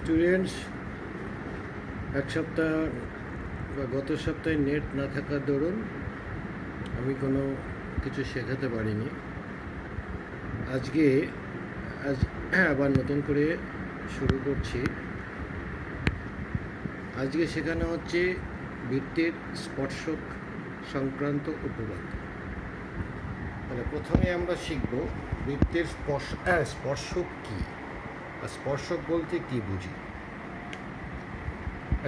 Students এক সপ্তাহ বা গত সপ্তাহে নেট না থাকার দরুন আমি কোনো কিছু শেখাতে পারিনি। আজকে আবার নতুন করে শুরু করছি। আজকে শেখানো হচ্ছে বৃত্তের স্পর্শক সংক্রান্ত উপপাদ্য। তাহলে প্রথমে আমরা শিখব বৃত্তের স্পর্শক কী, আর স্পর্শক বলতে কী বুঝি।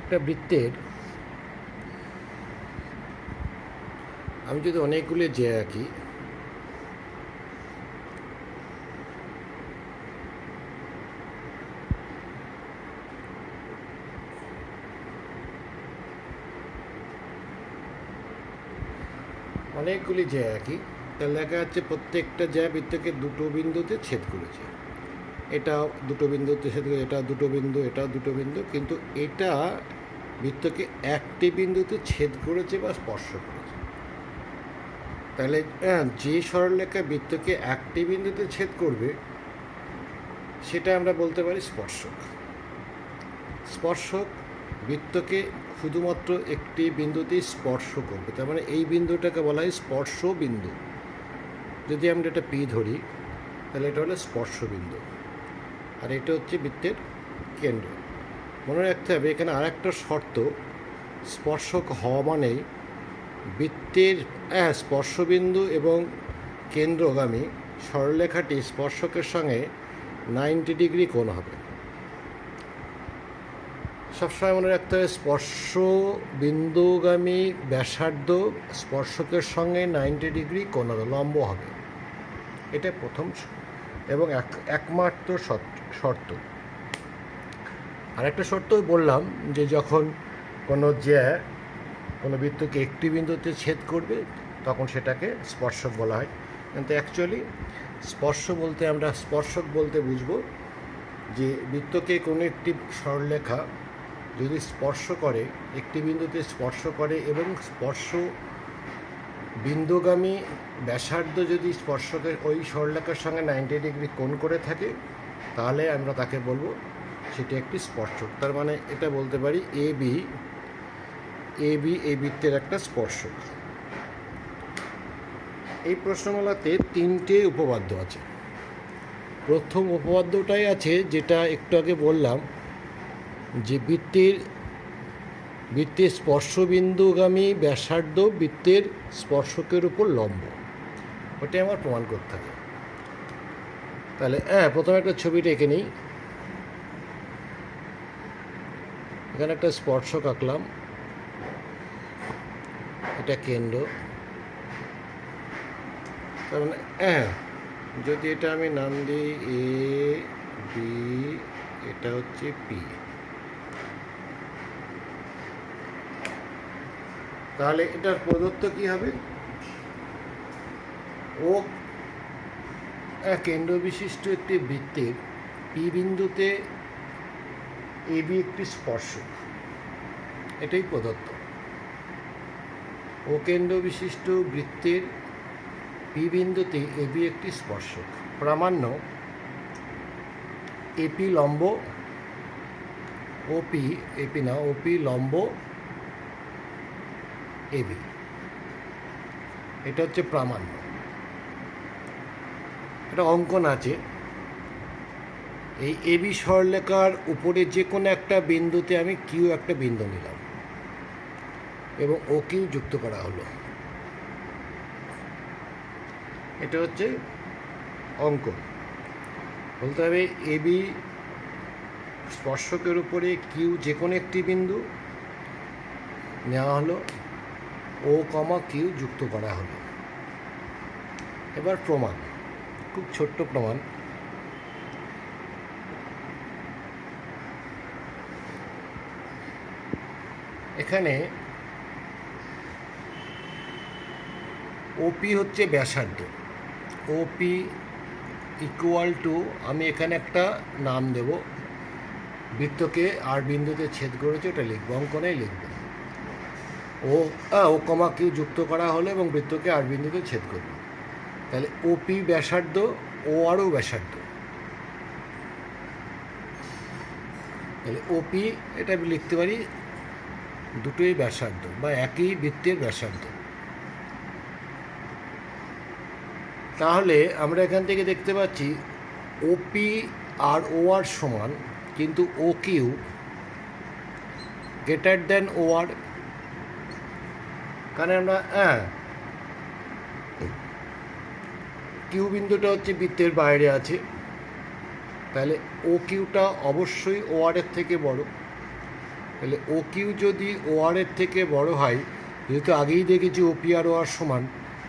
একটা বৃত্তের আমি যদি অনেকগুলো যে আঁকি, তাহলে দেখা যাচ্ছে প্রত্যেকটা জ্যা বৃত্তকে দুটো বিন্দুতে ছেদ করেছে। এটাও দুটো বিন্দুতে ছেদ করেছে, এটা দুটো বিন্দু, এটাও দুটো বিন্দু, কিন্তু এটা বৃত্তকে একটি বিন্দুতে ছেদ করেছে বা স্পর্শ করেছে। তাহলে যে সরলরেখা বৃত্তকে একটি বিন্দুতে ছেদ করবে সেটা আমরা বলতে পারি স্পর্শক। স্পর্শক বৃত্তকে শুধুমাত্র একটি বিন্দুতেই স্পর্শ করবে, তার মানে এই বিন্দুটাকে বলা হয় স্পর্শ বিন্দু। যদি আমরা এটা পি ধরি তাহলে এটা হলো স্পর্শ বিন্দু, আর এটা হচ্ছে বৃত্তের কেন্দ্র। মনে রাখতে হবে এখানে আর একটা শর্ত, স্পর্শক হওয়া মানেই বৃত্তের স্পর্শবিন্দু এবং কেন্দ্রগামী সরলরেখাটি স্পর্শকের সঙ্গে 90 ডিগ্রি কোণ হবে। সবসময় মনে রাখতে হবে স্পর্শ বিন্দুগামী ব্যাসার্ধ স্পর্শকের সঙ্গে 90 ডিগ্রি কোণ হবে, লম্ব হবে। এটা প্রথম এবং একমাত্র শর্ত। আরেকটা শর্ত বললাম যে যখন কোনো কোনো বৃত্তকে একটি বিন্দুতে ছেদ করবে তখন সেটাকে স্পর্শক বলা হয়। কিন্তু অ্যাকচুয়ালি স্পর্শক বলতে বুঝবো যে বৃত্তকে কোনো একটি সরলরেখা যদি স্পর্শ করে, একটি বিন্দুতে স্পর্শ করে এবং স্পর্শ বিন্দুগামী ব্যাসার্ধ যদি স্পর্শকের ওই সরলরেখার সঙ্গে 90 ডিগ্রি কোণ করে থাকে, তাহলে আমরা তাকে বলবো সেটি একটি স্পর্শক। তার মানে এটা বলতে পারি এ বি এই বৃত্তের একটা স্পর্শক। এই প্রশ্নমালাতে 3টে উপপাদ্য আছে। প্রথম উপপাদ্যটাই আছে যেটা একটু আগে বললাম, যে বৃত্তের স্পর্শবিন্দুগামী ব্যাসার্ধ বৃত্তের স্পর্শকের উপর লম্ব। ওটাই আমার প্রমাণ করতে হবে। তাহলে প্রথমে একটা ছবিটা এঁকে নিই। এখানে একটা স্পর্শক আঁকলাম, এটা কেন্দ্র। তার মানে যদি এটা আমি নাম দিই এ বি, এটা হচ্ছে পি, তাহলে এটার প্রদত্ত কি হবে? ও কেন্দ্র বিশিষ্ট একটি বৃত্তের পি বিন্দুতে এ বি একটি স্পর্শক, এটাই প্রদত্ত। ও কেন্দ্র বিশিষ্ট বৃত্তের পি বিন্দুতে এ বি একটি স্পর্শক। প্রামাণ্য এপি লম্ব ওপি লম্ব এবি, এটা হচ্ছে প্রামাণ্য। একটা অঙ্কন আছে, এই এবি সরলরেখার উপরে যে কোনো একটা বিন্দুতে আমি কিউ একটা বিন্দু নিলাম এবং ও কিউ যুক্ত করা হলো। এটা হচ্ছে অঙ্কন। বলতে হবে এবি স্পর্শকের উপরে কিউ যে কোনো একটি বিন্দু নেওয়া হলো, ও কমা কিউ যুক্ত করা হলো। এবার প্রমাণ, খুব ছোট্ট প্রমাণ। এখানে ওপি হচ্ছে ব্যাসার্ধ, ওপি ইকুয়াল টু, আমি এখানে একটা নাম দেব, বৃত্তকে আর বিন্দুতে ছেদ করেছে ওটা লিখবো, অঙ্কনেই লিখবো। ও কমা কিউ যুক্ত করা হলো এবং বৃত্তকে আর বিন্দুতে ছেদ করবে। তাহলে ওপি ব্যাসার্ধ, ও আরও ব্যাসার্ধ, তাহলে ওপি এটা আমি লিখতে পারি দুটোই ব্যাসার্ধ বা একই বৃত্তের ব্যাসার্ধ। তাহলে আমরা এখান থেকে দেখতে পাচ্ছি ওপি আর ও আর সমান, কিন্তু ও কিউ গ্রেটার দেন ও আর। কারণ আমরা কিউ বিন্দুটা হচ্ছে বৃত্তের বাইরে আছে, তাহলে ও কিউটা অবশ্যই ও আর এর থেকে বড়। তাহলে ও কিউ যদি ও আর এর থেকে বড় হয়, যেহেতু আগেই দেখেছি ওপি আর ও আর সমান,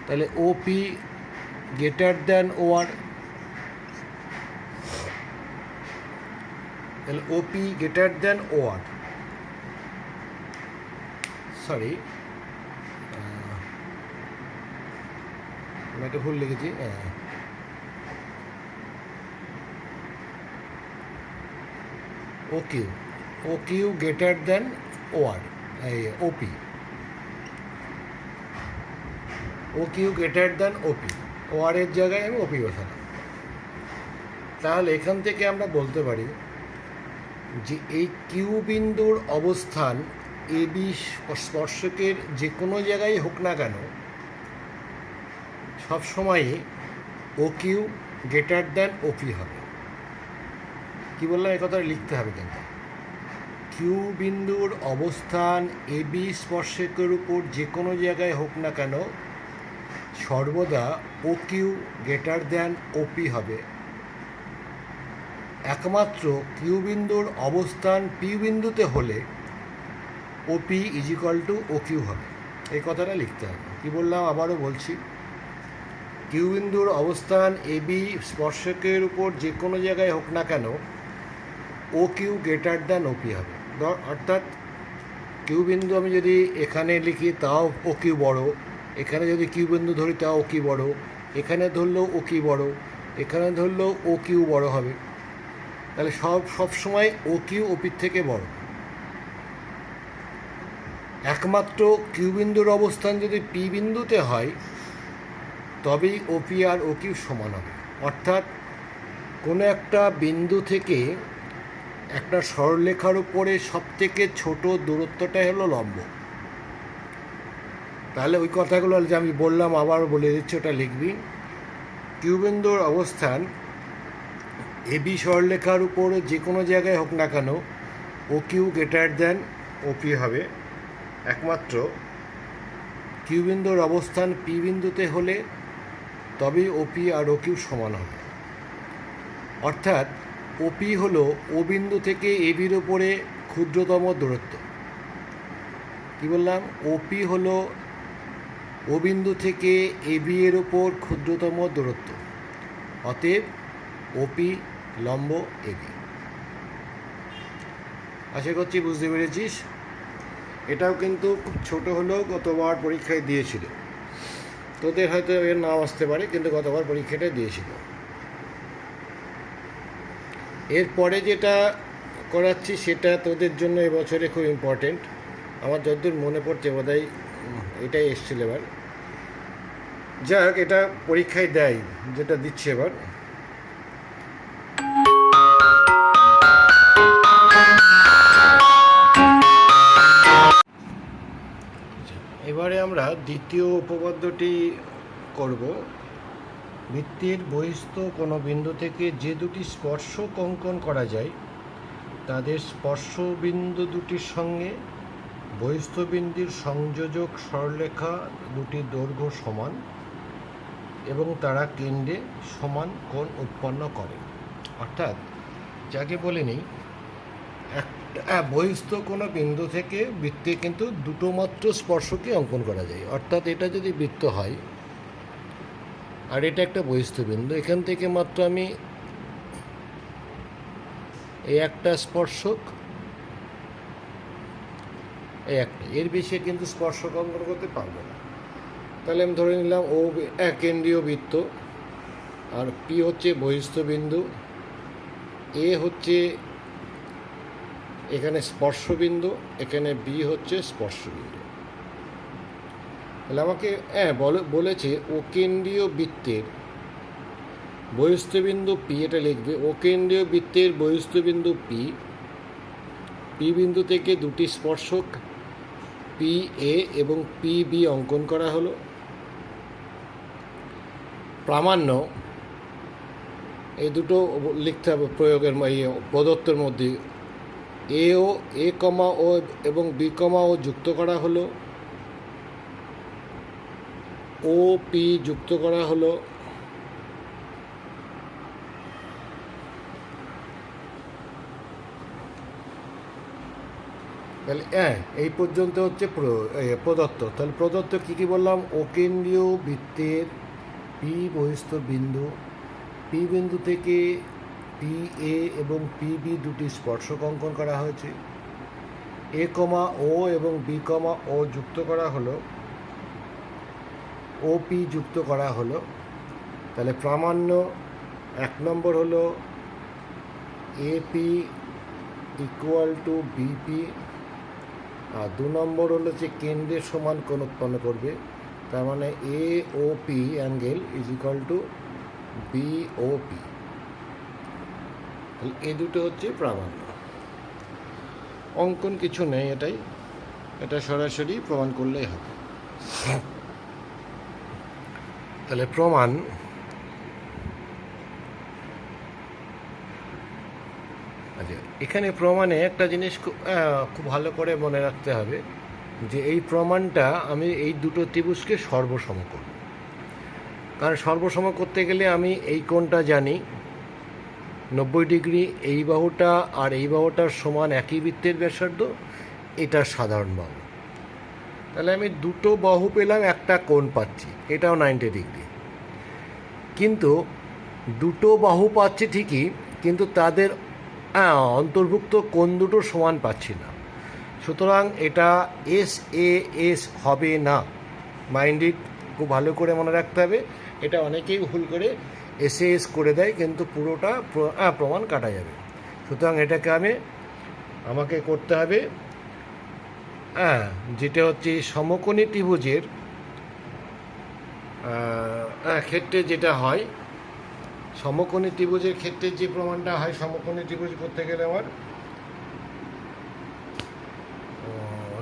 তাহলে ওপি গ্রেটার দেন ও আর। তাহলে ওপি গ্রেটার দেন ও আর, সরি আমি একটা ভুল লিখেছি। ও কিউ গ্রেটার দেন ও আর, ওপি ও কিউ গ্রেটার দেন ওপি, ও আর এর জায়গায় আমি ওপি বসালাম। তাহলে এখান থেকে আমরা বলতে পারি যে এই কিউ বিন্দুর অবস্থান এ বি স্পর্শকের যে কোনো জায়গায় হোক না কেন, সবসময়ই ও কিউ গ্রেটার দেন ওপি হবে। কী বললাম, এই কথাটা লিখতে হবে কিন্তু। কিউ বিন্দুর অবস্থান এ বি স্পর্শকের উপর যে কোনো জায়গায় হোক না কেন, সর্বদা ও কিউ গ্রেটার দেন ওপি হবে। একমাত্র কিউ বিন্দুর অবস্থান পি বিন্দুতে হলে OP is equal to O Q হবে। এই কথাটা লিখতে হবে। কী বললাম, আবারও বলছি, কিউ বিন্দুর অবস্থান এ বি স্পর্শকের উপর যে কোনো জায়গায় হোক না কেন, ও কিউ গ্রেটার দেন ওপি হবে। অর্থাৎ কিউ বিন্দু আমি যদি এখানে লিখি তাও ও কিউ বড়, এখানে যদি কিউ বিন্দু ধরি তাও ও কিউ বড়, এখানে ধরলেও ও কিউ বড়, এখানে ধরলেও ও কিউ বড় হবে। তাহলে সব সময় ও কিউ ওপির থেকে বড়। একমাত্র কিউ বিন্দুর অবস্থান যদি পি বিন্দুতে হয়, তবেই ওপি আর ও কিউ সমান হবে। অর্থাৎ কোনো একটা বিন্দু থেকে একটা সরলরেখার উপরে সবথেকে ছোট দূরত্বটাই হলো লম্ব। তাহলে ওই কথাগুলো যে আমি বললাম আবার বলে দিচ্ছি, ওটা লিখবি। কিউ বিন্দুর অবস্থান এ বি সরলরেখার উপরে যে কোনো জায়গায় হোক না কেন, ও কিউ গ্রেটার দেন ওপি হবে। একমাত্র কিউ বিন্দুর অবস্থান পি বিন্দুতে হলে তবেই ওপি আর ও কিউ সমান হবে। অর্থাৎ ওপি হলো ও বিন্দু থেকে এ বির ওপরে ক্ষুদ্রতম দূরত্ব। কী বললাম, ওপি হলো ও বিন্দু থেকে এ বি এর ওপর ক্ষুদ্রতম দূরত্ব। অতএব ওপি লম্ব এ বি। আশা করছি বুঝতে পেরেছিস। এটাও কিন্তু খুব ছোটো হলেও গতবার পরীক্ষায় দিয়েছিল, তোদের হয়তো এর নাম আসতে পারে, কিন্তু গতবার পরীক্ষাটা দিয়েছিল। এরপরে যেটা করাচ্ছি সেটা তোদের জন্য এবছরে খুব ইম্পর্টেন্ট। আমার যতদূর মনে পড়ছে বোধহয় এটাই এসছিল এবার। যাক, এটা পরীক্ষায় দেয়, যেটা দিচ্ছে এবার। এবারে আমরা দ্বিতীয় উপপাদ্যটি করব। বৃত্তের বহিস্থ কোনো বিন্দু থেকে যে দুটি স্পর্শক অঙ্কন করা যায়, তাদের স্পর্শ বিন্দু দুটির সঙ্গে বহিস্থ বিন্দুর সংযোজক সরলরেখা দুটির দৈর্ঘ্য সমান এবং তারা কেন্দ্রে সমান কোণ উৎপন্ন করে। অর্থাৎ যাকে বলে নিই, একটা বহিস্থ কোনো বিন্দু থেকে বৃত্তে কিন্তু দুটো মাত্র স্পর্শকে অঙ্কন করা যায়। অর্থাৎ এটা যদি বৃত্ত হয় আর এটা একটা বহিস্থ বিন্দু, এখান থেকে মাত্র আমি এই একটা স্পর্শক, এই একটা, এর বেশি কিন্তু স্পর্শক অঙ্কন করতে পারবো না। তাহলে আমি ধরে নিলাম ও কেন্দ্রীয় বৃত্ত, আর পি হচ্ছে বহিস্থ বিন্দু, এ হচ্ছে এখানে স্পর্শবিন্দু, এখানে বি হচ্ছে স্পর্শবিন্দু। তাহলে আমাকে বলেছে ও কেন্দ্রীয় বৃত্তের বহিস্থ বিন্দু পি, এটা লিখবে। ও কেন্দ্রীয় বৃত্তের বহিস্থ বিন্দু পি পি বিন্দু থেকে দুটি স্পর্শক পি এ এবং পি বি অঙ্কন করা হলো। প্রামাণ্য এই দুটো লিখতে হবে প্রয়োগের এই প্রদত্তের মধ্যে। এ কমা ও এবং বি কমা ও যুক্ত করা হলো, ও পি যুক্ত করা হলো, তাহলে এই পর্যন্ত হচ্ছে প্রদত্ত। তাহলে প্রদত্ত কী কী বললাম? অকেন্দ্রীয় বৃত্তের পি বহিস্থ বিন্দু, পি বিন্দু থেকে পি এ এবং পি বি দুটি স্পর্শক অঙ্কন করা হয়েছে। এ কমা ও এবং বি কমা ও যুক্ত করা হলো, ও পি যুক্ত করা হলো। তাহলে প্রামাণ্য 1 নম্বর হলো এপি ইকুয়াল টু বিপি, আর 2 নম্বর হলো যে কেন্দ্রের সমান কোণ উৎপন্ন করবে, তার মানে A O P angle is equal to B O P. তাহলে এই দুটো হচ্ছে প্রামাণ্য। অঙ্কন কিছু নেই, এটা সরাসরি প্রমাণ করলেই হবে। তাহলে প্রমাণ, আচ্ছা এখানে প্রমাণে একটা জিনিস খুব ভালো করে মনে রাখতে হবে যে এই প্রমাণটা আমি এই দুটো ত্রিভুজকে সর্বসম করব। কারণ সর্বসম করতে গেলে আমি এই কোণটা জানি 90 ডিগ্রি, এই বাহুটা আর এই বাহুটার সমান একই বৃত্তের ব্যাসার্ধ, এটা সাধারণ বাহু। তাহলে আমি দুটো বাহু পেলাম, একটা কোণ পাচ্ছি, এটাও 90 ডিগ্রি। কিন্তু দুটো বাহু পাচ্ছি ঠিকই, কিন্তু তাদের অন্তর্ভুক্ত কোণ দুটো সমান পাচ্ছি না। সুতরাং এটা এস এ এস হবে না। মাইন্ডেড, খুব ভালো করে মনে রাখতে হবে। এটা অনেকেই ভুল করে এস এ এস করে দেয়, কিন্তু পুরোটা প্রমাণ কাটা যাবে। সুতরাং এটাকে আমাকে করতে হবে যেটা হচ্ছে সমকোণী ত্রিভুজের ক্ষেত্রে যেটা হয়, সমকোণী ত্রিভুজের ক্ষেত্রে যে প্রমাণটা হয়, সমকোণী ত্রিভুজ করতে গেলে আমার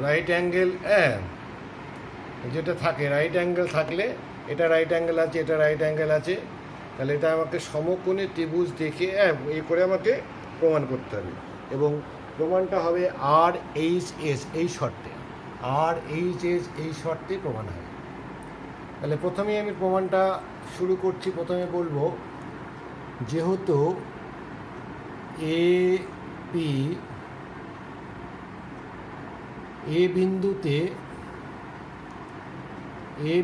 রাইট অ্যাঙ্গেল যেটা থাকে, রাইট অ্যাঙ্গেল থাকলে, এটা রাইট অ্যাঙ্গেল আছে, এটা রাইট অ্যাঙ্গেল আছে, তাহলে এটা আমাকে সমকোণী ত্রিভুজ দেখে এই করে আমাকে প্রমাণ করতে হবে। এবং প্রমাণটা হবে আর এইচ এস এই শর্তে, আর এইচ এস এই শর্তে প্রমাণ হবে। তাহলে প্রথমেই আমি প্রমাণটা শুরু করছি। প্রথমে বলবো যেহেতু এ পি এ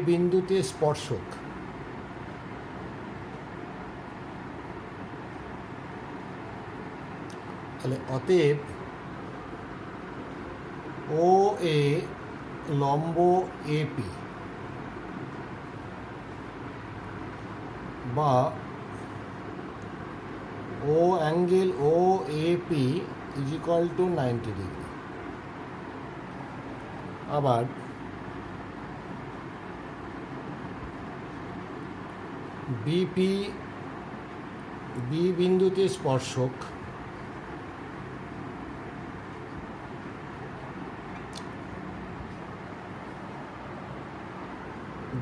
বিন্দুতে স্পর্শক, তাহলে অতএব ও এ লম্ব এপি বা O angle O AP is equal to 90 degree. আবার বিপি বি বিন্দুতে স্পর্শক,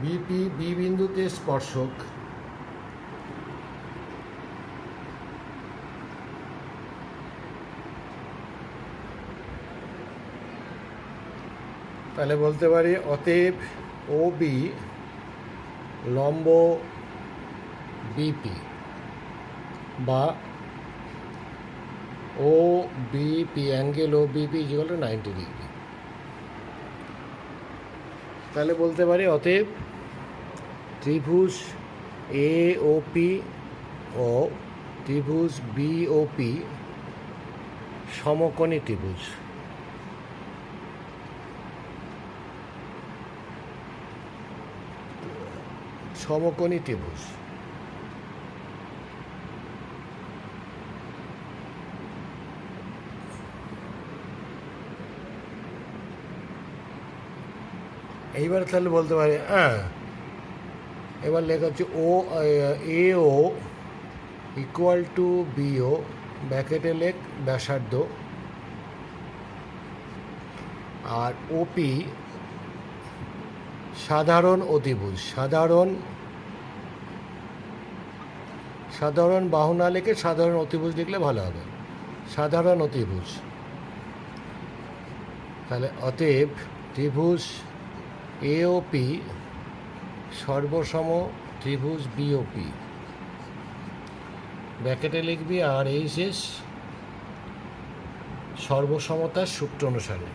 বিপি বি বিন্দুতে স্পর্শক, তাহলে বলতে পারি অতএব ও বি লম্ব বিপি বা O BP angle O BP equal to 90 degree. তাহলে বলতে পারি অতএব ত্রিভুজ এ ও পি ও ত্রিভুজ বি ও পি সমকোণী ত্রিভুজ। সমকোণী ত্রিভুজ এইবার তাহলে বলতে পারি এবার লেখা হচ্ছে ও এ ও ইকুয়াল টু বিও ব্যাকেটে লেখ ব্যাসার্ধ আর ওপি সাধারণ অতিভুজ। সাধারণ বাহু না লিখে সাধারণ অতিভুজ লিখলে ভালো হবে, সাধারণ অতিভুজ। তাহলে অতএব ত্রিভুজ এওপি সর্বসম ত্রিভুজ বিওপি, ব্র্যাকেটে লিখবি আর এইচএস সর্বসমতার সূত্র অনুসারে,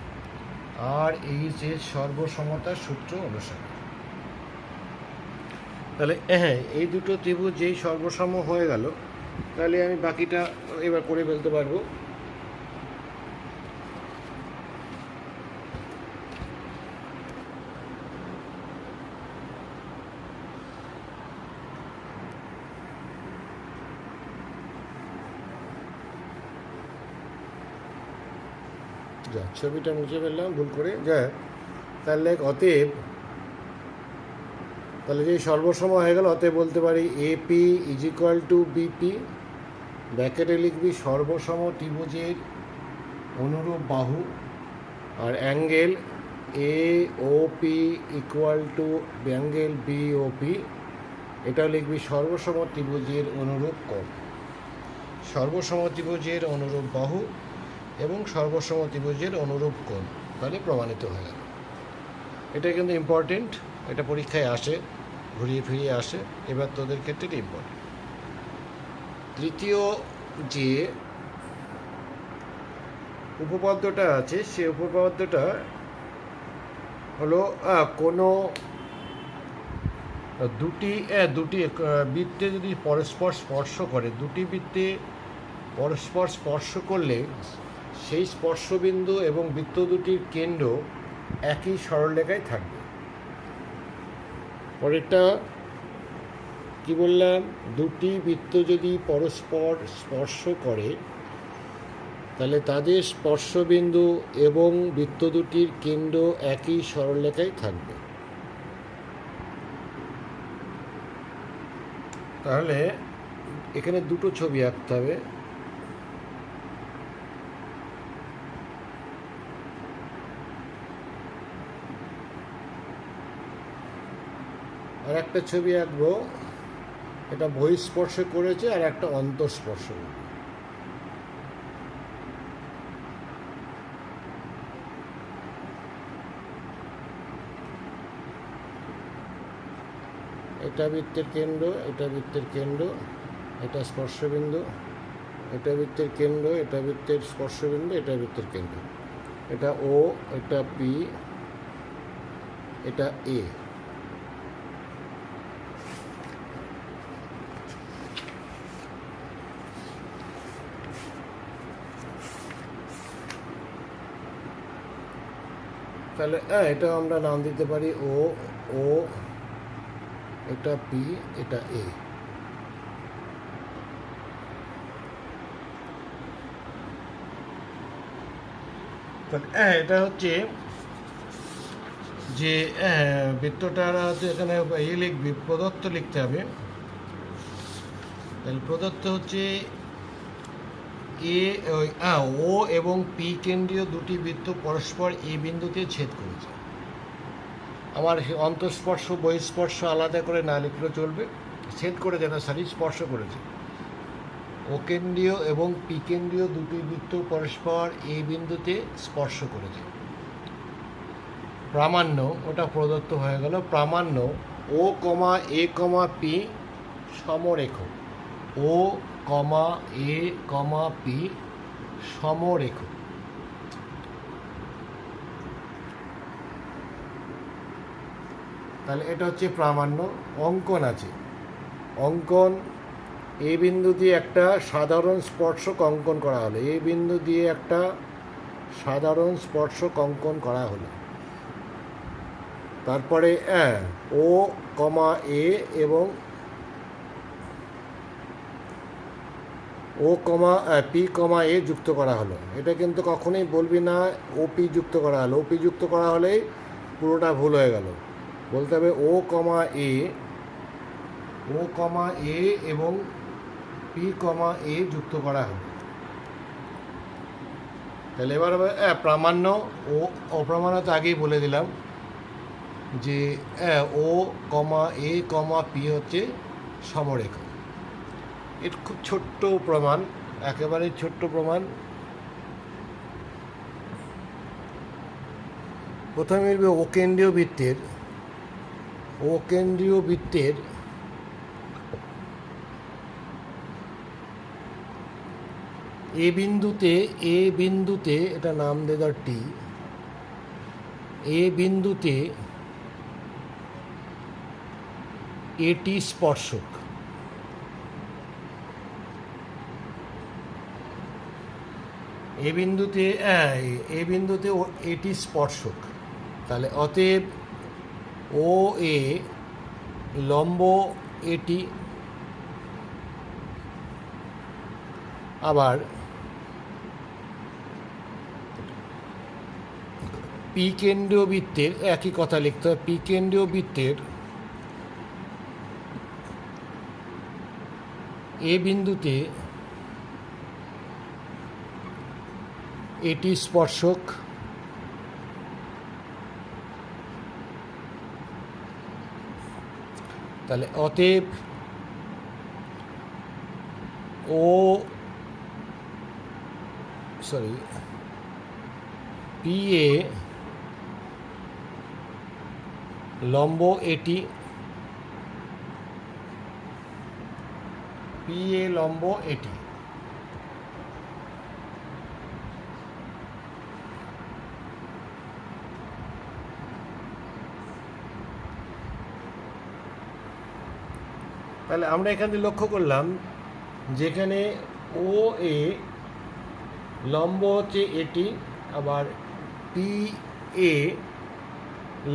আর এইচএস সর্বসমতার সূত্র অনুসারে। তাহলে হ্যাঁ, এই দুটো ত্রিভুজ যেই সর্বসম হয়ে গেল, তাহলে আমি বাকিটা এবার করে ফেলতে পারবো। যা, ছবিটা মুছে ফেললাম ভুল করে। যা, তাহলে অতএব, তাহলে যে সর্বসম হয়ে গেল, অতএব বলতে পারি AP is equal to BP, ব্র্যাকেটে লিখবি সর্বসম ত্রিভুজের অনুরূপ বাহু, আর angle A O P equal to angle BOP, এটা লিখবি সর্বসম ত্রিভুজের অনুরূপ কোণ। সর্বসম ত্রিভুজের অনুরূপ বাহু এবং সর্বসম ত্রিভুজের অনুরূপ কোণ, তাহলে প্রমাণিত হয়ে গেল। এটা কিন্তু ইম্পর্টেন্ট, এটা পরীক্ষায় আসে, ঘুরিয়ে ফিরিয়ে আসে, এবার তোদের ক্ষেত্রে এটা ইম্পর্টেন্ট। তৃতীয় যে উপপাদ্যটা আছে, সে উপপাদ্যটা হলো কোনো দুটি বৃত্তে যদি পরস্পর স্পর্শ করে, দুটি বৃত্তে পরস্পর স্পর্শ করলে সেই স্পর্শবিন্দু এবং বৃত্ত দুটির কেন্দ্র একই সরলরেখায় থাকবে। পরেরটা কি বললাম, দুটি বৃত্ত যদি পরস্পর স্পর্শ করে তাহলে তাদের স্পর্শবিন্দু এবং বৃত্ত দুটির কেন্দ্র একই সরলরেখায় থাকবে। তাহলে এখানে দুটো ছবি আঁকতে হবে। আর একটা ছবি আঁকবো, এটা বহিঃস্পর্শ করেছে আর একটা অন্তঃস্পর্শ। এটা বৃত্তের কেন্দ্র, এটা বৃত্তের কেন্দ্র, এটা স্পর্শবিন্দু, এটা বৃত্তের কেন্দ্র, এটা বৃত্তের স্পর্শবিন্দু, এটা বৃত্তের কেন্দ্র, এটা ও, এটা পি, এটা এ। তাহলে এটা আমরা নাম দিতে পারি ও, এটা পি, এটা এ। এটা হচ্ছে যে বৃত্তটার হচ্ছে এখানে লিখবি, প্রদত্ত লিখতে হবে। তাহলে প্রদত্ত হচ্ছে ও এবং পি কেন্দ্রীয় দুটি বৃত্ত পরস্পর এ বিন্দুতে ছেদ করেছে। আমার অন্তঃস্পর্শ বহিঃস্পর্শ আলাদা করে না লিখলেও চলবে, ছেদ করেছে না, স্পর্শ করেছে। ও কেন্দ্রীয় এবং পি কেন্দ্রীয় দুটি বৃত্ত পরস্পর এ বিন্দুতে স্পর্শ করেছে। প্রামাণ্য, ওটা প্রদত্ত হয়ে গেল। প্রামাণ্য ও কমা এ কমা পি সমরেখ, ও কমা এ কমা পি সমরেখ। তাহলে এটা হচ্ছে প্রামাণ্য। অঙ্কন আছে, অঙ্কন এ বিন্দু দিয়ে একটা সাধারণ স্পর্শক অঙ্কন করা হলো, এ বিন্দু দিয়ে একটা সাধারণ স্পর্শক অঙ্কন করা হলো। তারপরে ও কমা এ এবং ও কমা পি কমা এ যুক্ত করা হলো। এটা কিন্তু কখনোই বলবি না ওপি যুক্ত করা হলো, ওপি যুক্ত করা হলেই পুরোটা ভুল হয়ে গেল। বলতে হবে ও কমা এ এবং পি কমা এ যুক্ত করা হলো। তাহলে এবার হবে প্রামাণ্য ও অপ্রামাণ্য তো আগেই বলে দিলাম যে ও কমা এ কমা পি হচ্ছে সমরেখা। এর খুব ছোট্ট প্রমাণ, একেবারে ছোট্ট প্রমাণ। প্রথমে মিলবে অকেন্দ্রীয় বৃত্তের এ বিন্দুতে এটা নাম দেদার টি, এ বিন্দুতে এটি স্পর্শক। এ বিন্দুতে এটি স্পর্শক। তাহলে অতএব ও এ লম্ব এটি, আবার পি কেন্দ্রীয় বৃত্তের একই কথা লিখতে হবে। পি কেন্দ্রীয় বৃত্তের এ বিন্দুতে এটি স্পর্শক। তাহলে অতএব পি এ লম্ব এটি, পি এ লম্ব এটি। তাহলে আমরা এখানে লক্ষ্য করলাম যেখানে ও এ লম্ব হচ্ছে এটি, আবার পি এ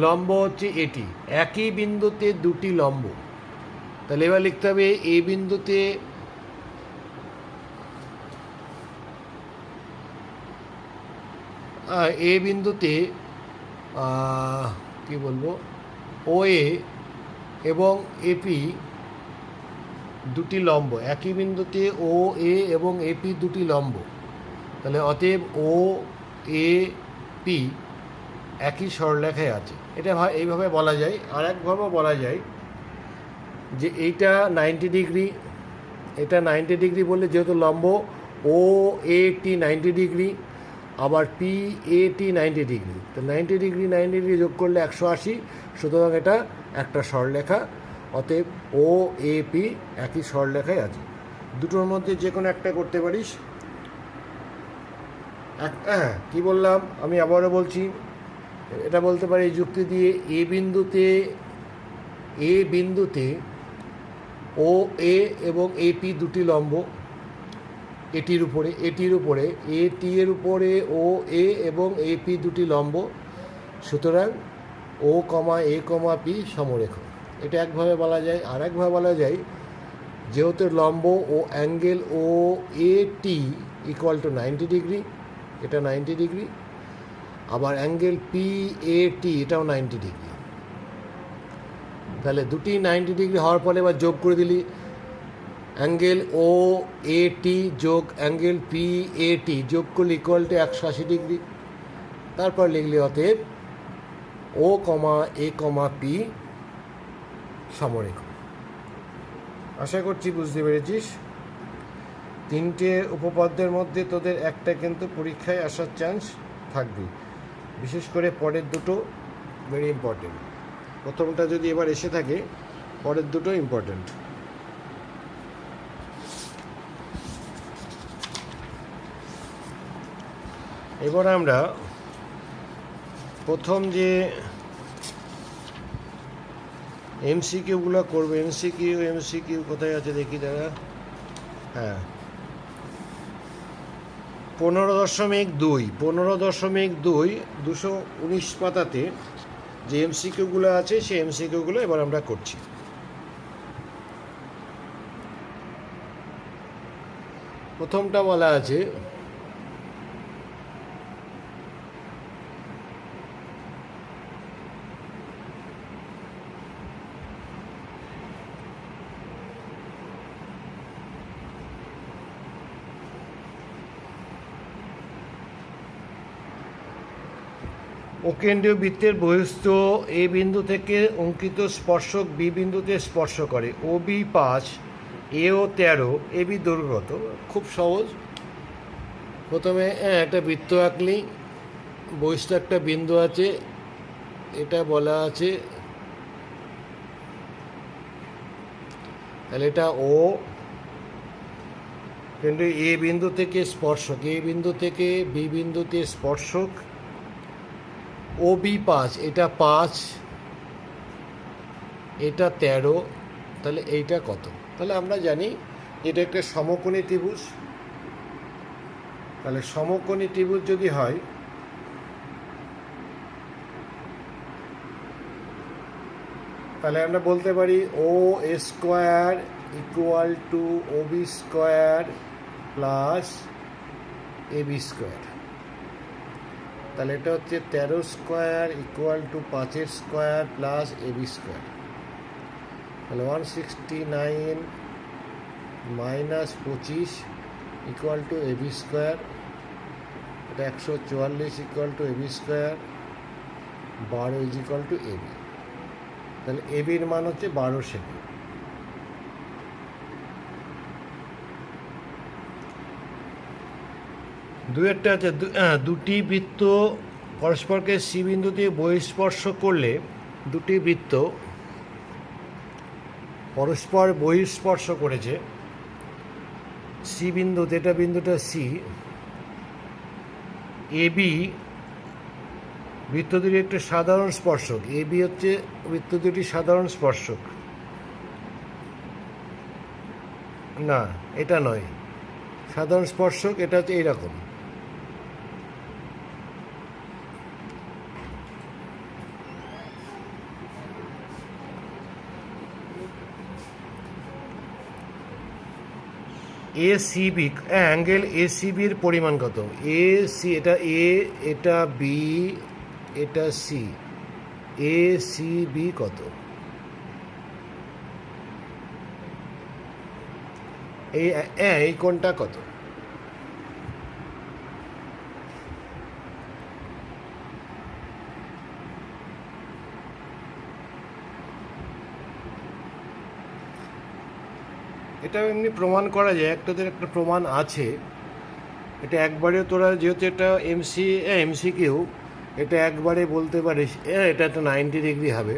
লম্ব হচ্ছে এটি, একই বিন্দুতে দুটি লম্ব। তাহলে এবার লিখতে হবে এ বিন্দুতে কি বলবো, ও এ এবং এপি দুটি লম্ব, একই বিন্দুতে ও এ এবং এপি দুটি লম্ব। তাহলে অতএব ও এ পি একই সরলরেখায় আছে। এটা এইভাবে বলা যায়। আর একভাবে বলা যায় যে এইটা 90 ডিগ্রি, এটা 90 ডিগ্রি বললে যেহেতু লম্ব ও এ টি 90 ডিগ্রি, আবার পি এ টি 90 ডিগ্রি, তো 90 ডিগ্রি যোগ করলে 180, সুতরাং এটা একটা সরলরেখা। অতএব ও এ পি একই সরলরেখায় আছে। দুটোর মধ্যে যে কোনো একটা করতে পারিস। কি বললাম আমি আবারও বলছি, এটা বলতে পারি যুক্তি দিয়ে এ বিন্দুতে ও এ এবং এপি দুটি লম্ব এটির উপরে এ টি এর উপরে ও এ এবং এপি দুটি লম্ব, সুতরাং ও কমা এ কমা পি সমরেখা। এটা একভাবে বলা যায়। আর একভাবে বলা যায় যেহেতু লম্ব ও angle O A T equal to 90 degree, এটা 90 ডিগ্রি, আবার অ্যাঙ্গেল পি এ টি এটাও 90 ডিগ্রি। তাহলে দুটি 90 ডিগ্রি হওয়ার পরে এবার যোগ করে দিলি অ্যাঙ্গেল ও এ টি যোগ অ্যাঙ্গেল পি এ টি যোগ করলে ইকুয়াল টু 180 ডিগ্রি। তারপর লিখলি অতএব ও কমা এ কমা পি সমরেখা। আশা করছি বুঝতে পেরেছিস। তিনটে উপপাদ্যের মধ্যে তোদের একটা কিন্তু পরীক্ষায় আসার চান্স থাকবে, বিশেষ করে পরের দুটো ভেরি ইম্পর্টেন্ট। প্রথমটা যদি এবার এসে থাকে, পরের দুটো ইম্পর্টেন্ট। এবার আমরা প্রথম যে এমসিকিউগুলো করবো, এমসিকিউ কোথায় আছে দেখি দাদা। হ্যাঁ, 15.2 219 পাতাতে যে এমসিকিউগুলো আছে সেই এমসিকিউগুলো এবার আমরা করছি। প্রথমটা বলা আছে অকেন্দ্রীয় বৃত্তের বহিস্থ এ বিন্দু থেকে অঙ্কিত স্পর্শক বি বিন্দুতে স্পর্শ করে ও বি 5, এও 13, এ বি দৈর্ঘ্য কত? খুব সহজ। প্রথমে একটা বৃত্ত আঁকলি, বহিস্থ একটা বিন্দু আছে, এটা বলা আছে, তাহলে এটা ও, কিন্তু এ বিন্দু থেকে স্পর্শক, এ বিন্দু থেকে বি বিন্দুতে স্পর্শক ও বি 5, এটা 5, এটা 13, তাহলে এইটা কত? তাহলে আমরা জানি এটা একটা সমকোণী ত্রিভুজ। তাহলে সমকোণী ত্রিভুজ যদি হয়, তাহলে আমরা বলতে পারি O A square equal to O B square plus A B square. তাহলে এটা হচ্ছে 13 square equal to 5 square plus A B square. তাহলে 169 minus 25 equal to A B square. এটা 144 equal to A B square, 12 is equal to A B. তাহলে A বির মান হচ্ছে 12 semi. দুয়েরটা আছে, দুটি বৃত্ত পরস্পরকে সি বিন্দুতে বহিঃস্পর্শ করলে, দুটি বৃত্ত পরস্পর বহিঃস্পর্শ করেছে সি বিন্দুতে, এটা বিন্দুটা সি, এ বি বৃত্ত দুটি একটা সাধারণ স্পর্শক, এ বি হচ্ছে বৃত্ত দুটি সাধারণ স্পর্শক। না, এটা নয় সাধারণ স্পর্শক, এটা হচ্ছে এইরকম। A C B, angle A C বির পরিমাণ কত? এ সি, এটা এ, এটা বি, এটা সি, এ সি বি কত? এই কোণটা কত? এটা এমনি প্রমাণ করা যায়, একটাদের একটা প্রমাণ আছে। এটা একবারে তোরা, যেহেতু এটা এমসিকিউ, এটা একবারে বলতে পারিস এটা একটা 90 ডিগ্রি হবে।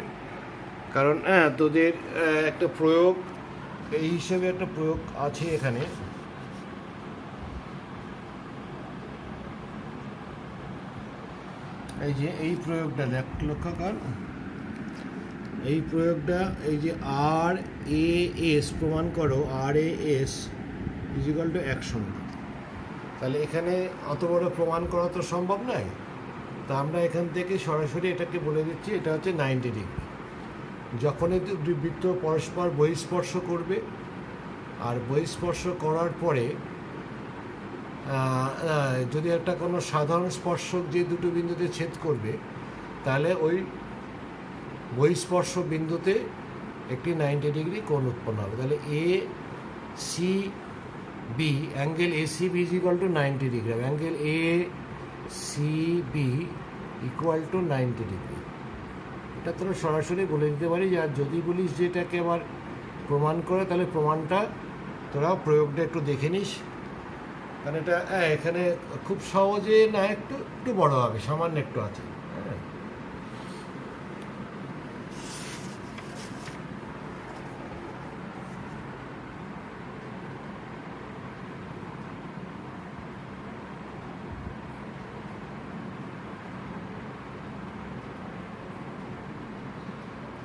কারণ তোদের একটা প্রয়োগ এই হিসেবে একটা প্রয়োগ আছে এখানে। এই যে এই প্রয়োগটা দেখ, লক্ষ্য কর, এই প্রয়োগটা, এই যে আর এ এস প্রমাণ করো, আর এ এস ইজিক্যাল টু 100। তাহলে এখানে অত বড় প্রমাণ করা তো সম্ভব নয়। তা আমরা এখান থেকে সরাসরি এটাকে বলে দিচ্ছি, এটা হচ্ছে 90 ডিগ্রি। যখনই বৃত্ত পরস্পর বহিঃস্পর্শ করবে, আর বহিঃস্পর্শ করার পরে যদি একটা কোনো সাধারণ স্পর্শক যে দুটো বিন্দুতে ছেদ করবে, তাহলে ওই বহিঃস্পর্শ বিন্দুতে একটি 90 ডিগ্রি কোণ উৎপন্ন হবে। তাহলে A C B, angle A C B is equal to 90 degree, angle A C B equal to 90 degree. এটা তোরা সরাসরি বলে দিতে পারি। আর যদি বলিস যে এটাকে আবার প্রমাণ করে, তাহলে প্রমাণটা তোরা প্রয়োগটা একটু দেখে নিস। কারণ এটা এখানে খুব সহজে না, একটু একটু বড় হবে, সামান্য একটু আছে।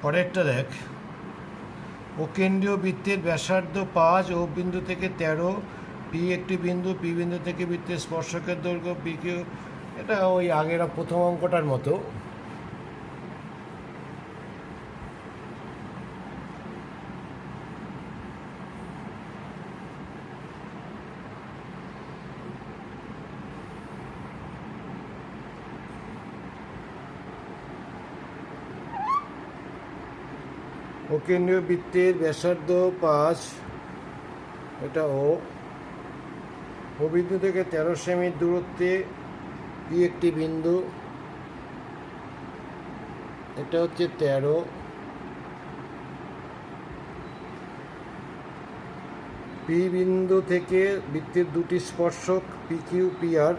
পরেরটা দেখ, ও কেন্দ্রীয় বৃত্তের ব্যাসার্ধ 5, ও বিন্দু থেকে 13, পি একটি বিন্দু, পি বিন্দু থেকে বৃত্তের স্পর্শকের দৈর্ঘ্য পি কিউ। এটা ওই আগের প্রথম অঙ্কটার মতো। ও কেন্দ্রীয় বৃত্তের ব্যাসার্ধ 5, এটা ও বিন্দু থেকে 13 সেমি দূরত্বে পি একটি বিন্দু, এটা হচ্ছে 13, পি বিন্দু থেকে বৃত্তের দুটি স্পর্শক পি কিউ পি আর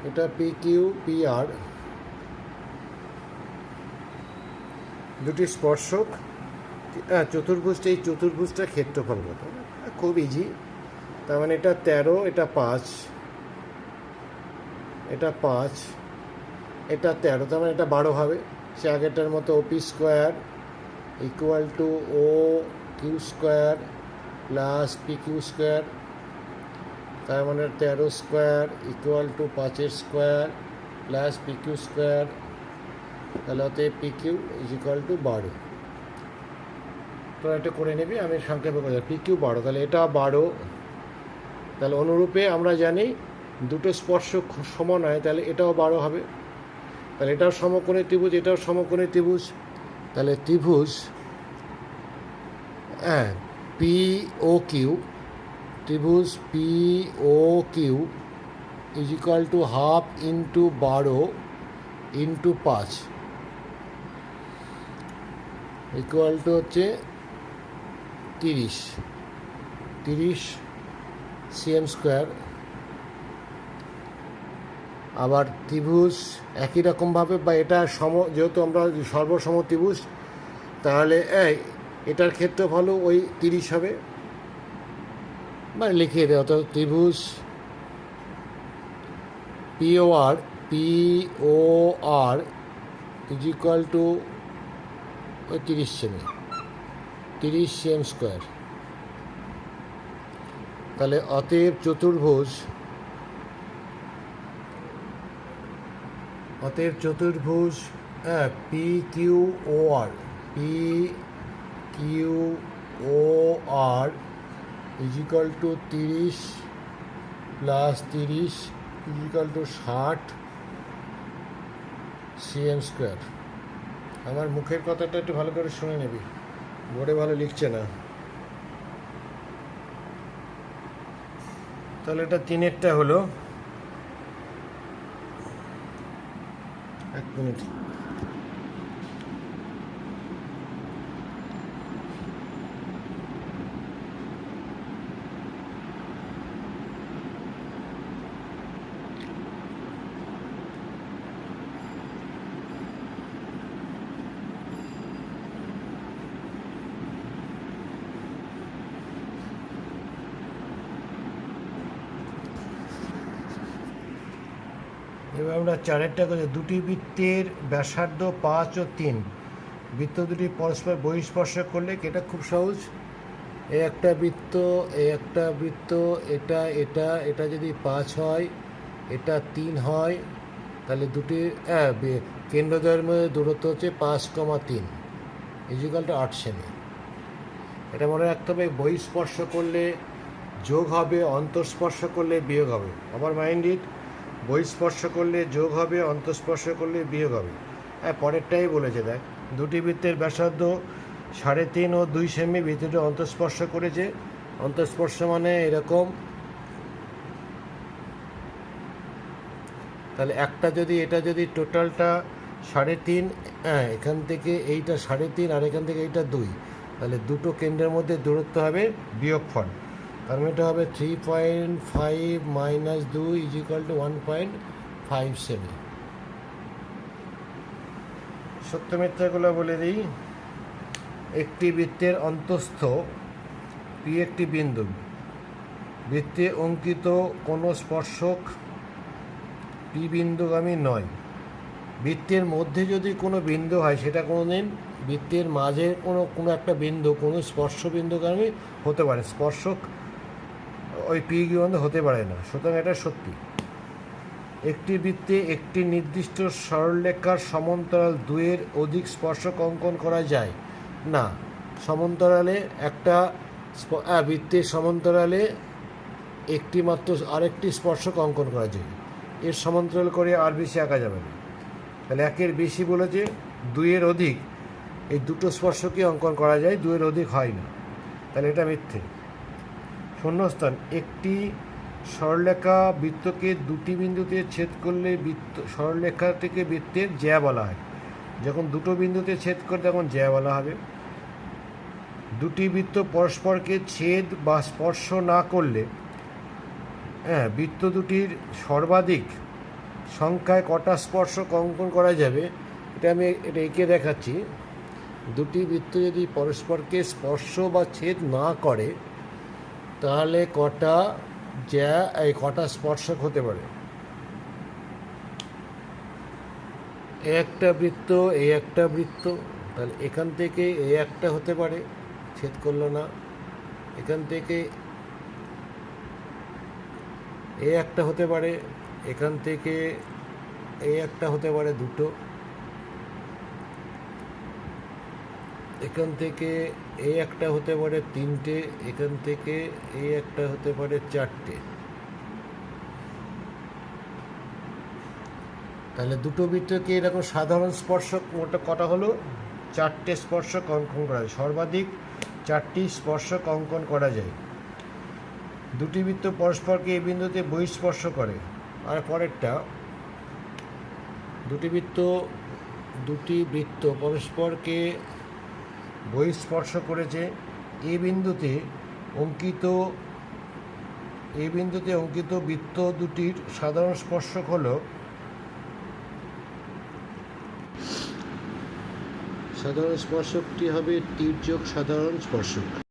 এটা পি কিউ পি আর দুটি স্পর্শক চতুর্ভুজটা, এই চতুর্ভুজটা ক্ষেত্রফল কত? খুব ইজি। তার মানে এটা 13, এটা 5, এটা 5, এটা 13, তার মানে এটা 12 হবে। সে আগেরটার মতো OP square equal to O Q square plus P Q square, তার মানে 13 square equal to 5 square plus P Q square, তাহলে হতে P Q is equal to 12। তো এটা করে নেবি, আমি সংক্ষেপে করে পি কিউ 12, তাহলে এটা 12। তাহলে অনুরূপে আমরা জানি দুটো স্পর্শক সমান হয়, তাহলে এটাও 12 হবে। তাহলে এটাও সমকোণী ত্রিভুজ, এটাও সমকোণী ত্রিভুজ। তাহলে ত্রিভুজ পি ও কিউ, ত্রিভুজ P O Q is equal to half into 12 into 5 equal to হচ্ছে 30 সিএম স্কোয়ার। আবার ত্রিভুজ একই রকমভাবে, বা এটা যেহেতু আমরা সর্বসম ত্রিভুজ, তাহলে এটার ক্ষেত্রফল ওই 30 হবে, মানে লিখিয়ে দেয়। অর্থাৎ ত্রিভুজ পিওআর ইজ ইকুয়াল টু ওই 30 সিএম স্কোয়ার। তাহলে অতএব চতুর্ভুজ P Q O R is equal to 30 plus 30 is equal to 60 CM square. আমার মুখের কথাটা একটু ভালো করে শুনে নেবি, বোর্ডে ভালো লিখছে না। তাহলে এটা 3-এরটা হলো, 1 মিনিট। এবার আমরা 4-এরটা করছি। দুটি বৃত্তের ব্যাসার্ধ 5 ও 3, বৃত্ত দুটি পরস্পর বহিঃস্পর্শ করলে, এটা খুব সহজ। একটা বৃত্ত, এটা যদি 5 হয়, এটা 3 হয়, তাহলে দুটি কেন্দ্রদ্বয়ের মধ্যে দূরত্ব হচ্ছে 5,3 ইজিক্যাল টু 8 সেমি। এটা মনে রাখতে হবে, বহিঃস্পর্শ করলে যোগ হবে, অন্তঃস্পর্শ করলে বিয়োগ হবে। আবার মাইন্ড ইট, বহিঃস্পর্শ করলে যোগ হবে, অন্তঃস্পর্শ করলে বিয়োগ হবে। পরেরটাই বলেছে, দেখ, দুটি বৃত্তের ব্যাসার্ধ 3.5 ও 2 সেমি, বৃত্তটি অন্তঃস্পর্শ করেছে। অন্তঃস্পর্শ মানে এরকম, তাহলে এটা যদি টোটালটা 3.5, এখান থেকে এইটা 3.5 আর এখান থেকে এইটা 2, তাহলে দুটো কেন্দ্রের মধ্যে দূরত্ব হবে বিয়োগফল। তার মানে এটা হবে 3.5 minus 2 is equal two 1.5 semi. সত্য মিথ্যাগুলো বলে দিই। একটি বৃত্তের অন্তঃস্থ পি একটি বিন্দু, বৃত্তে অঙ্কিত কোনো স্পর্শক পি বিন্দুগামী নয়। বৃত্তের মধ্যে যদি কোনো বিন্দু হয়, সেটা কোনোদিন বৃত্তের মাঝে কোনো একটা বিন্দু, কোনো স্পর্শ বিন্দুগামী হতে পারে, স্পর্শক ওই পি বিন্দু হতে পারে না। সুতরাং এটা সত্যি। একটি বৃত্তে একটি নির্দিষ্ট সরলরেখার সমান্তরাল 2-এর অধিক স্পর্শক অঙ্কন করা যায় না। সমান্তরালে একটা বৃত্তের সমান্তরালে একটি মাত্র আরেকটি স্পর্শক অঙ্কন করা যায়, এর সমান্তরাল করে আর বেশি আঁকা যাবে না। তাহলে 1-এর বেশি বলেছে, 2-এর অধিক, এই দুটো স্পর্শকই অঙ্কন করা যায়, 2-এর অধিক হয় না। তাহলে এটা মিথ্যে। শূন্যস্থান, একটি সরলরেখা বৃত্তকে দুটি বিন্দুতে ছেদ করলে সরলরেখা থেকে বৃত্তের জ্যা বলা হয়। যখন দুটো বিন্দুতে ছেদ করে তখন জ্যা বলা হবে। দুটি বৃত্ত পরস্পরকে ছেদ বা স্পর্শ না করলে বৃত্ত দুটির সর্বাধিক সংখ্যায় কটা স্পর্শক অঙ্কন করা যাবে, আমি এটা এঁকে দেখাচ্ছি। দুটি বৃত্ত যদি পরস্পরকে স্পর্শ বা ছেদ না করে তাহলে কটা স্পর্শক হতে পারে। একটা বৃত্ত, একটা বৃত্ত, তাহলে এখান থেকে একটা হতে পারে, ছেদ করলো না। এখান থেকে একটা হতে পারে, এখান থেকে একটা হতে পারে দুটো, এখান থেকে একটা হতে পারে তিনটে, এখান থেকে একটা হতে পারে চারটে। তাহলে দুটো বৃত্তকে এরকম সাধারণ স্পর্শক মোট কটা হলো? চারটে স্পর্শক অঙ্কন করা যায়, সর্বাধিক চারটি স্পর্শক অঙ্কন করা যায়। দুটি বৃত্ত পরস্পরকে এই বিন্দুতে বহিঃস্পর্শ করে। আর পরেরটা, দুটি বৃত্ত পরস্পরকে বহিঃস্পর্শ করেছে। এই বিন্দুতে অঙ্কিত বৃত্ত দুটির সাধারণ স্পর্শক হলো সাধারণ স্পর্শকটি হবে তির্যক সাধারণ স্পর্শক।